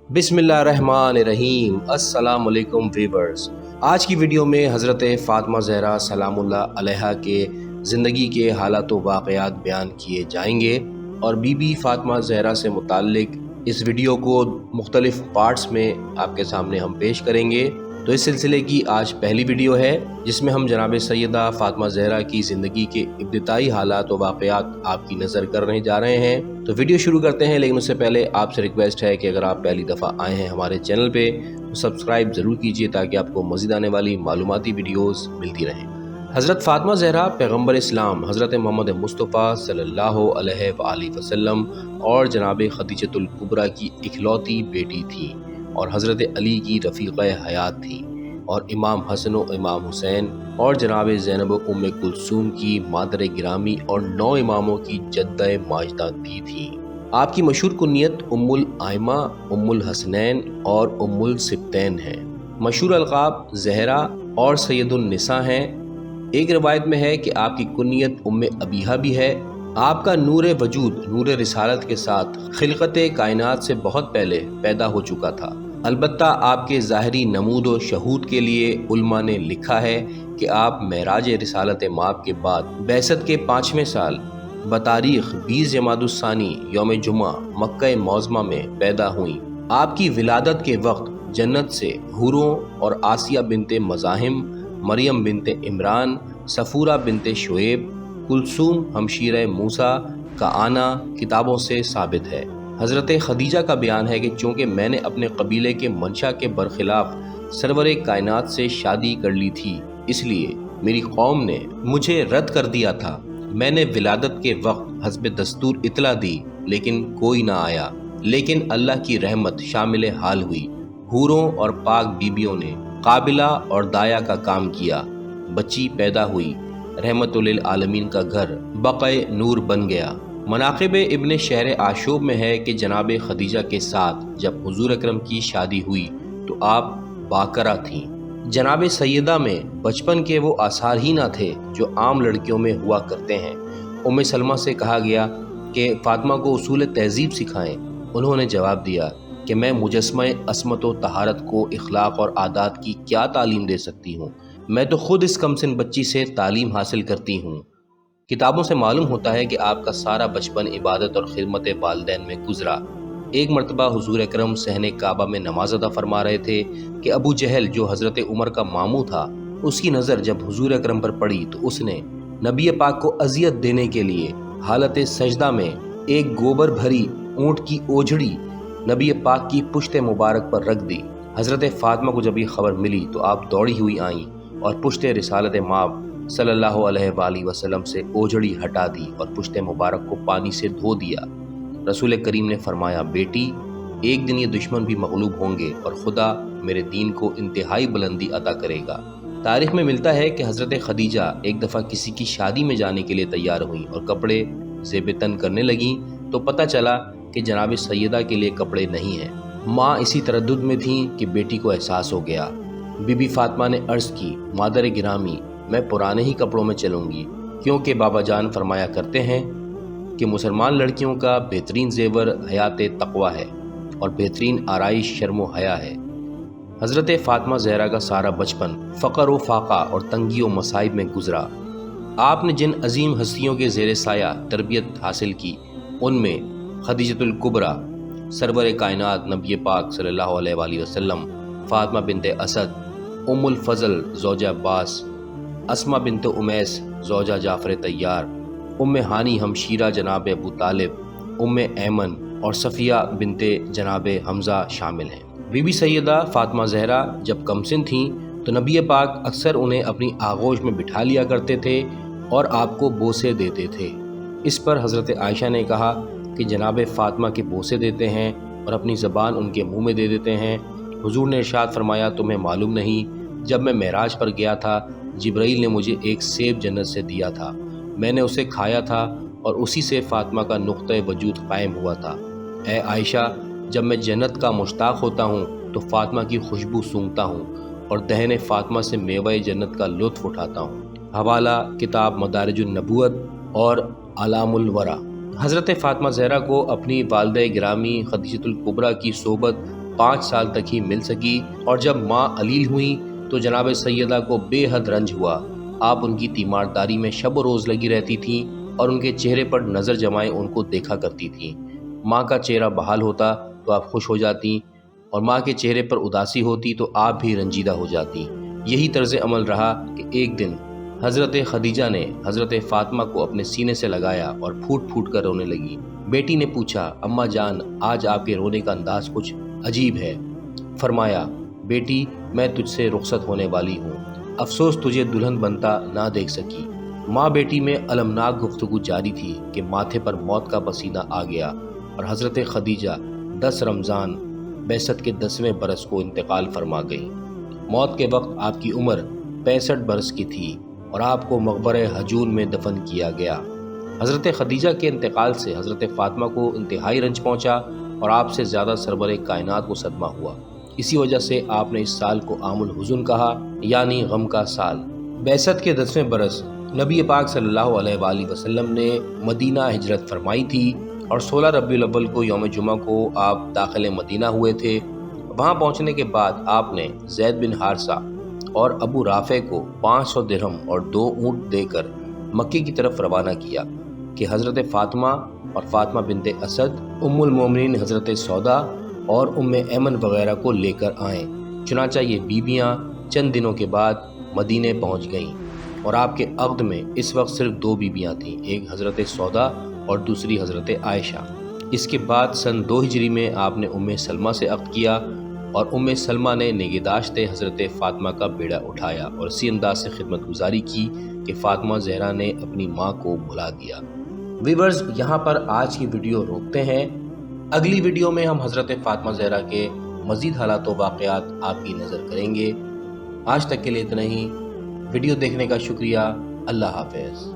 बिस्मिल्लाहिर्रहमानिर्रहीम। अस्सलाम वालेकुम व्यूअर्स। आज की वीडियो में हज़रत फ़ातिमा ज़हरा सलामुल्लाह अलैहा के ज़िंदगी के हालात व वाक़यात बयान किए जाएंगे और बीबी फ़ातिमा ज़हरा से मुताल्लिक़ इस वीडियो को मुख्तलिफ़ पार्ट्स में आपके सामने हम पेश करेंगे। तो इस सिलसिले की आज पहली वीडियो है जिसमें हम जनाब सैयदा फ़ातिमा ज़हरा की ज़िंदगी के इब्तिदाई हालात व वाक़यात आपकी नज़र करने जा रहे हैं। तो वीडियो शुरू करते हैं, लेकिन उससे पहले आपसे रिक्वेस्ट है कि अगर आप पहली दफ़ा आए हैं हमारे चैनल पे तो सब्सक्राइब ज़रूर कीजिए ताकि आपको मज़ीद आने वाली मालूमाती वीडियोज़ मिलती रहें। हज़रत फ़ातिमा ज़हरा पैगम्बर इस्लाम हज़रत मोहम्मद मुस्तफ़ा सल्लल्लाहु अलैहि वसल्लम और जनाब खदीजतुल कुबरा की इकलौती बेटी थी और हज़रत अली की रफ़ीक़ हयात थी और इमाम हसन व इमाम हुसैन और जनाब ज़ैनब उम्मे कुलसूम की मादर गिरामी और 9 इमामों की जद्दा माजदा भी थी। आपकी मशहूर कुन्नियत उम्मुल आइमा, उम्मुल हसनैन और उम्मुल सिब्तैन है। मशहूर अलक़ाब ज़हरा और सैयदुन निसा हैं। एक रिवायत में है कि आपकी कुन्नियत उम्मे अबीहा भी है। आपका नूर वजूद नूर रिसालत के साथ खिलकत कायनात से बहुत पहले पैदा हो चुका था। अलबत्ता आपके ज़ाहरी नमूद व शहूद के लिए उल्मा ने लिखा है कि आप मेराज रिसालत माब के बाद बैसत के 5वें साल बतारीख 20 जमादुस्सानी यौम जुमा मक्का मौज़मा में पैदा हुई। आपकी विलादत के वक्त जन्नत से हुरों और आसिया बिनते मज़ाहिम, मरियम बिनते इमरान, सफ़ूरा बिनते शुएब, कुलसूम हमशीर मूसा का आना किताबों से साबित है। हज़रत खदीजा का बयान है कि चूँकि मैंने अपने कबीले के मंशा के बरखिलाफ़ सरवर कायनात से शादी कर ली थी, इसलिए मेरी कौम ने मुझे रद्द कर दिया था। मैंने विलादत के वक्त हस्ब दस्तूर इतला दी लेकिन कोई ना आया, लेकिन अल्लाह की रहमत शामिल हाल हुई। हूरों और पाक बीबियों ने काबिला और दाया का काम किया, बच्ची पैदा हुई, रहमतुल आलमीन का घर बक़े नूर बन गया। मनाक़िब इब्न शहर आशूब में है कि जनाब खदीजा के साथ जब हुजूर अकरम की शादी हुई तो आप बाकरा थीं। जनाब सैयदा में बचपन के वो आसार ही ना थे जो आम लड़कियों में हुआ करते हैं। उम्मे सलमा से कहा गया कि फ़ातिमा को उसूल तहज़ीब सिखाएं। उन्होंने जवाब दिया कि मैं मुजस्मा असमत व तहारत को इखलाक और आदात की क्या तालीम दे सकती हूँ, मैं तो ख़ुद इस कमसिन बच्ची से तालीम हासिल करती हूँ। किताबों से मालूम होता है कि आपका सारा बचपन इबादत और खिदमत वालिदैन में गुजरा। एक मरतबा हुजूर अकरम सहने काबा में नमाज अदा फरमा रहे थे कि अबू जहल जो हज़रत उमर का मामू था, उसकी नज़र जब हुजूर अकरम पर पड़ी तो उसने नबी पाक को अजियत देने के लिए हालत सजदा में एक गोबर भरी ऊँट की ओझड़ी नबी पाक की पुश्त मुबारक पर रख दी। हज़रत फ़ातिमा को जब ये खबर मिली तो आप दौड़ी हुई आईं और पुश्त रिसालत माब सल्लल्लाहु अलैहि वसल्लम से ओझड़ी हटा दी और पुश्ते मुबारक को पानी से धो दिया। रसूल करीम ने फरमाया, बेटी, एक दिन ये दुश्मन भी मगलूब होंगे और खुदा मेरे दीन को इंतहाई बुलंदी अता करेगा। तारीख में मिलता है कि हज़रत खदीजा एक दफ़ा किसी की शादी में जाने के लिए तैयार हुई और कपड़े ज़ेब-ए-तन करने लगीं तो पता चला कि जनाब सैयदा के लिए कपड़े नहीं हैं। माँ इसी तरद्दुद में थीं कि बेटी को एहसास हो गया। बीबी फ़ातिमा ने अर्ज़ की, मादर गिरामी, मैं पुराने ही कपड़ों में चलूँगी, क्योंकि बाबा जान फरमाया करते हैं कि मुसलमान लड़कियों का बेहतरीन जेवर हयात तक़वा है और बेहतरीन आराइश शर्म हया है। हज़रत फ़ातिमा ज़हरा का सारा बचपन फ़क़र व फ़ाक़ा और तंगी व मसाइब में गुजरा। आपने जिन अजीम हस्तियों के ज़ेर साया तरबियत हासिल की उनमें खदीजतुल कुबरा, सरवर कायनात नबी पाक सल्लल्लाहु अलैहि वसल्लम, फ़ातिमा बिनते असद, उम्मुल फ़ज़ल ज़ौजा अब्बास, अस्मा बिनते उमैस ज़ौजा जाफ़र तैयार, उम्मे हानी हमशीरा जनाब अबू तालिब, उम्मे ऐमन और सफ़िया बिनते जनाब हमज़ा शामिल हैं। बीबी सैयदा फ़ातिमा ज़हरा जब कमसिन थीं तो नबी पाक अक्सर उन्हें अपनी आगोश में बिठा लिया करते थे और आपको बोसे देते थे। इस पर हज़रत आयशा ने कहा कि जनाब फ़ातिमा के बोसे देते हैं और अपनी ज़बान उनके मुँह में दे देते हैं। हुजूर ने इरशाद फरमाया, तुम्हें मालूम नहीं, जब मैं मेराज पर गया था जिब्राइल ने मुझे एक सेब जन्नत से दिया था, मैंने उसे खाया था और उसी से फ़ातिमा का नुक़्ता वजूद कायम हुआ था। ए आयशा, जब मैं जन्नत का मुश्ताक़ होता हूँ तो फ़ातिमा की खुशबू सूंघता हूँ और दहन फ़ातिमा से मेवा जन्नत का लुत्फ़ उठाता हूँ। हवाला किताब मदारिजुन नबूवत और अलामुल वरा। हज़रत फ़ातिमा ज़हरा को अपनी वालिदा गिरामी खदीजतुल कुबरा की सोबत 5 سال تک ہی مل سکی، اور جب ماں علیل ہوئیں تو جناب سیدہ کو بے حد رنج ہوا۔ آپ ان کی تیمارداری میں شب و روز لگی رہتی تھیں اور ان کے چہرے پر نظر جمائے ان کو دیکھا کرتی تھیں۔ ماں کا چہرہ بحال ہوتا تو آپ خوش ہو جاتی، اور ماں کے چہرے پر اداسی ہوتی تو آپ بھی رنجیدہ ہو جاتی۔ یہی طرز عمل رہا کہ ایک دن حضرت خدیجہ نے حضرت فاطمہ کو اپنے سینے سے لگایا اور پھوٹ پھوٹ کر رونے لگی۔ بیٹی نے پوچھا، اماں جان آج آپ کے رونے کا انداز کچھ عجیب ہے۔ فرمایا، بیٹی میں تجھ سے رخصت ہونے والی ہوں، افسوس تجھے دلہن بنتا نہ دیکھ سکی۔ ماں بیٹی میں المناک گفتگو جاری تھی کہ ماتھے پر موت کا پسینہ آ گیا، اور حضرت خدیجہ 10 رمضان بعثت کے 10ویں برس کو انتقال فرما گئیں۔ موت کے وقت آپ کی عمر 65 برس کی تھی اور آپ کو مقبرہ ہجون میں دفن کیا گیا۔ حضرت خدیجہ کے انتقال سے حضرت فاطمہ کو انتہائی رنج پہنچا اور آپ سے زیادہ سرور کائنات کو صدمہ ہوا۔ اسی وجہ سے آپ نے اس سال کو عام الحزن کہا، یعنی غم کا سال۔ بعثت کے 10ویں برس نبی پاک صلی اللہ علیہ وآلہ وسلم نے مدینہ ہجرت فرمائی تھی، اور 16 ربیع الاول کو یوم جمعہ کو آپ داخل مدینہ ہوئے تھے۔ وہاں پہنچنے کے بعد آپ نے زید بن حارثہ اور ابو رافع کو 500 درہم اور 2 اونٹ دے کر مکے کی طرف روانہ کیا کہ حضرت فاطمہ اور فاطمہ بنت اسد، ام المومنین حضرت سودا اور ام ایمن وغیرہ کو لے کر آئیں۔ چنانچہ یہ بیویاں چند دنوں کے بعد مدینے پہنچ گئیں، اور آپ کے عقد میں اس وقت صرف 2 بیویاں تھیں، ایک حضرت سودا اور دوسری حضرت عائشہ۔ اس کے بعد سن 2 ہجری میں آپ نے ام سلمہ سے عقد کیا، اور ام سلمہ نے نگہداشت حضرت فاطمہ کا بیڑا اٹھایا اور اسی انداز سے خدمت گزاری کی کہ فاطمہ زہرا نے اپنی ماں کو بھلا دیا۔ ویورز، یہاں پر آج کی ویڈیو روکتے ہیں۔ اگلی ویڈیو میں ہم حضرت فاطمہ زہرا کے مزید حالات و واقعات آپ کی نظر کریں گے۔ آج تک کے لیے اتنا ہی۔ ویڈیو دیکھنے کا شکریہ۔ اللہ حافظ۔